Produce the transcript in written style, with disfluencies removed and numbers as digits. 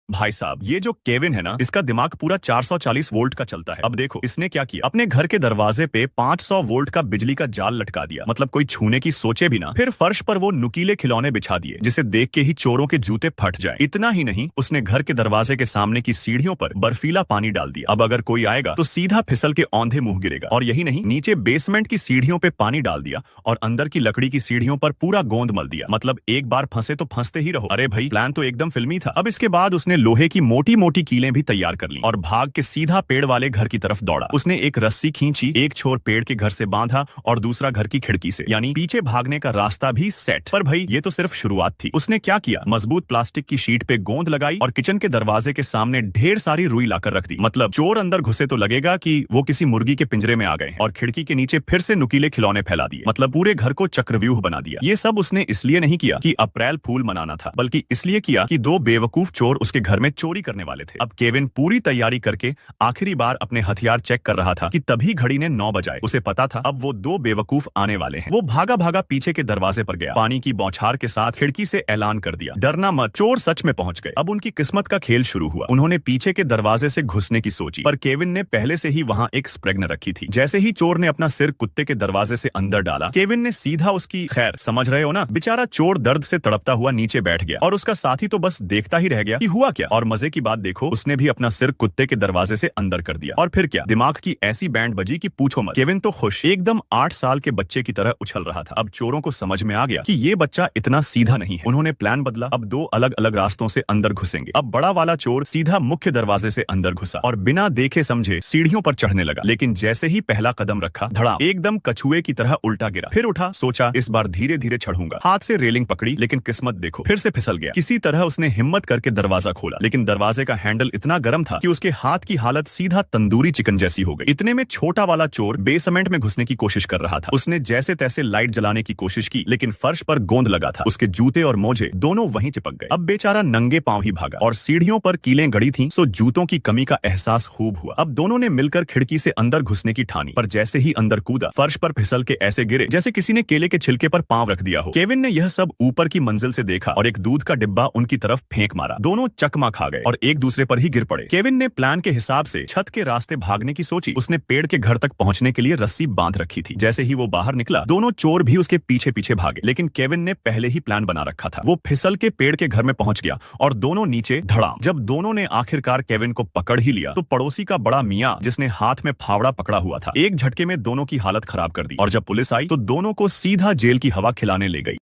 भाई साहब, ये जो केविन है ना, इसका दिमाग पूरा 440 वोल्ट का चलता है। अब देखो इसने क्या किया, अपने घर के दरवाजे पे 500 वोल्ट का बिजली का जाल लटका दिया। मतलब कोई छूने की सोचे भी ना। फिर फर्श पर वो नुकीले खिलौने बिछा दिए जिसे देख के ही चोरों के जूते फट जाए। इतना ही नहीं, उसने घर के दरवाजे के सामने की सीढ़ियों पर बर्फीला पानी डाल दिया। अब अगर कोई आएगा तो सीधा फिसल के औंधे मुंह गिरेगा। और यही नहीं, नीचे बेसमेंट की सीढ़ियों पे पानी डाल दिया और अंदर की लकड़ी की सीढ़ियों पर पूरा गोंद मल दिया। मतलब एक बार फंसे तो फंसते ही रहो। अरे भाई, प्लान तो एकदम फिल्मी था। अब इसके बाद उसने लोहे की मोटी मोटी कीलें भी तैयार कर ली और भाग के सीधा पेड़ वाले घर की तरफ दौड़ा। उसने एक रस्सी खींची, एक छोर पेड़ के घर से बांधा और दूसरा घर की खिड़की से, यानी पीछे भागने का रास्ता भी सेट। पर भाई, ये तो सिर्फ शुरुआत थी। उसने क्या किया, मजबूत प्लास्टिक की शीट पे गोंद लगाई और किचन के दरवाजे के सामने ढेर सारी रुई लाकर रख दी। मतलब चोर अंदर घुसे तो लगेगा कि वो किसी मुर्गी के पिंजरे में आ गए। और खिड़की के नीचे फिर से नुकीले खिलौने फैला दिए। मतलब पूरे घर को चक्रव्यूह बना दिया। ये सब उसने इसलिए नहीं किया कि अप्रैल फूल मनाना था, बल्कि इसलिए किया कि दो बेवकूफ चोर उसके घर में चोरी करने वाले थे। अब केविन पूरी तैयारी करके आखिरी बार अपने हथियार चेक कर रहा था कि तभी घड़ी ने 9 बजाए। उसे पता था अब वो दो बेवकूफ आने वाले हैं। वो भागा भागा पीछे के दरवाजे पर गया, पानी की बौछार के साथ खिड़की से ऐलान कर दिया, डरना मत, चोर सच में पहुंच गए। अब उनकी किस्मत का खेल शुरू हुआ। उन्होंने पीछे के दरवाजे से घुसने की सोची, पर केविन ने पहले से ही वहां एक स्प्रेगन रखी थी। जैसे ही चोर ने अपना सिर कुत्ते के दरवाजे से अंदर डाला, केविन ने सीधा उसकी, खैर समझ रहे हो ना, बेचारा चोर दर्द से तड़पता हुआ नीचे बैठ गया और उसका साथी तो बस देखता ही रह गया कि हुआ क्या। और मजे की बात देखो, उसने भी अपना सिर कुत्ते के दरवाजे से अंदर कर दिया। और फिर क्या, दिमाग की ऐसी बैंड बजी कि पूछो मत। केविन तो खुश, एकदम 8 साल के बच्चे की तरह उछल रहा था। अब चोरों को समझ में आ गया कि ये बच्चा इतना सीधा नहीं है। उन्होंने प्लान बदला, अब दो अलग अलग रास्तों से अंदर घुसेंगे। अब बड़ा वाला चोर सीधा मुख्य दरवाजे से अंदर घुसा और बिना देखे समझे सीढ़ियों पर चढ़ने लगा। लेकिन जैसे ही पहला कदम रखा, धड़ाम, एकदम कछुए की तरह उल्टा गिरा। फिर उठा, सोचा इस बार धीरे धीरे चढ़ूंगा। हाथ से रेलिंग पकड़ी, लेकिन किस्मत देखो, फिर से फिसल गया। किसी तरह उसने हिम्मत करके दरवाजा खोला, लेकिन दरवाजे का हैंडल इतना गर्म था कि उसके हाथ की हालत सीधा तंदूरी चिकन जैसी हो गई। इतने में छोटा वाला चोर बेसमेंट में घुसने की कोशिश कर रहा था। उसने जैसे तैसे लाइट जलाने की कोशिश की, लेकिन फर्श पर गोंद लगा था। उसके जूते और मोजे दोनों वहीं चिपक गए। अब बेचारा नंगे पांव ही भागा और सीढ़ियों पर कीलें गड़ी थीं, सो जूतों की कमी का एहसास खूब हुआ। अब दोनों ने मिलकर खिड़की से अंदर घुसने की ठानी, पर जैसे ही अंदर कूदा, फर्श पर फिसल के ऐसे गिरे जैसे किसी ने केले के छिलके पर पांव रख दिया हो। केविन ने यह सब ऊपर की मंजिल से देखा और एक दूध का डिब्बा उनकी तरफ फेंक मारा। दोनों चकमा खा गए और एक दूसरे पर ही गिर पड़े। केविन ने प्लान के हिसाब से छत के रास्ते भागने की सोची। उसने पेड़ के घर तक पहुंचने के लिए रस्सी बांध रखी थी। जैसे ही वो बाहर निकला, दोनों चोर भी उसके पीछे पीछे भागे। लेकिन केविन ने पहले ही प्लान बना रखा था। वो फिसल के पेड़ के घर में पहुंच गया और दोनों नीचे, धड़ाम। जब दोनों ने आखिरकार केविन को पकड़ ही लिया, तो पड़ोसी का बड़ा मियां, जिसने हाथ में फावड़ा पकड़ा हुआ था, एक झटके में दोनों की हालत खराब कर दी। और जब पुलिस आई तो दोनों को सीधा जेल की हवा खिलाने ले गई।